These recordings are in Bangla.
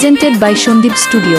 Presented by Shondip Studio.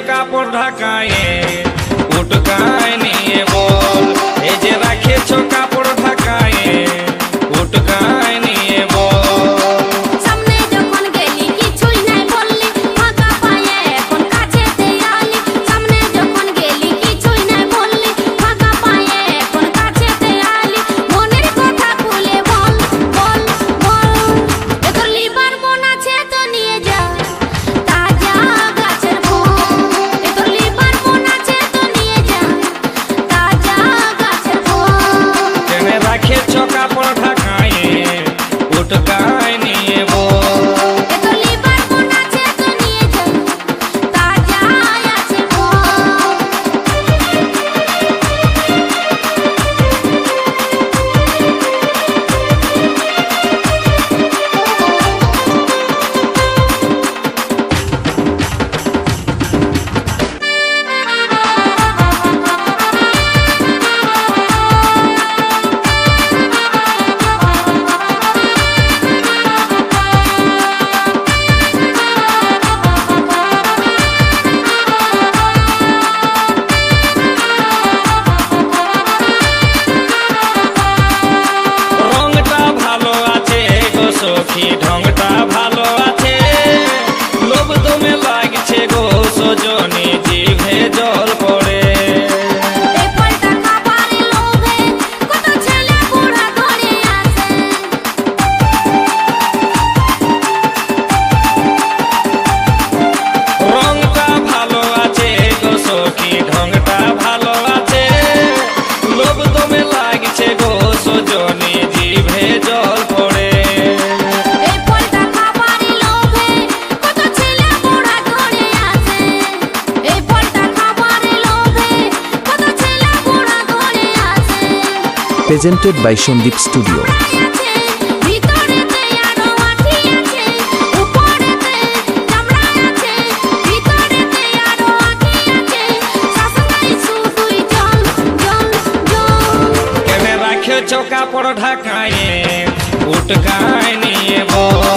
কাপড় ঢাকায়ে উটকায় নিয়ে বল এই যে রাখেছো কাপড় ঢাকায়ে উটকায় নিয়ে বল সামনে যখন গেলি কিছুই নাই বললি ফাঁকা পায়ে এখন কাছেতে আলি সামনে যখন গেলি কিছুই নাই বললি ফাঁকা পায়ে এখন কাছেতে আলি মনের কথা খুলে বল বল বল তোর লিভার মন আছে তো নিয়ে যা তাজা গাছের ফুল তোর লিভার মন আছে তো নিয়ে যা তাজা গাছের ফুল কেনে রাখেছো কাপড় ঢাকায়ে উটকায় নিয়ে বল তোর লিভার মন আছে তো নিয়ে যা তাজা আছে ফুল রংটা ভালো আছে গো সখী ঢংটা ভালো আছে লোভ দমে লাগছে গো সজনী জিভে জল পড়ে এই ফলটা খাবারে লোভে কত ছেলে বুড়া ধরে আসে রংটা ভালো আছে গো সখী ঢংটা ভালো আছে লোভ দমে লাগছে গো সজনী জিভে জল পড়ে এই ফলটা খাবারে লোভে কত ছেলে বুড়া ধরে আসে এই ফলটা খাবারে লোভে কত ছেলে বুড়া ধরে আসে Presented by Shondip Studio. আছে ভিতরেতে আরো আঠি আছে উপরেতে চামড়া আছে ভিতরেতে আরো আঠি আছে শাসনাই শুধুই জল জল জল কেনে রাখেছো কাপড় ঢাকায়ে উটকায় নিয়ে বল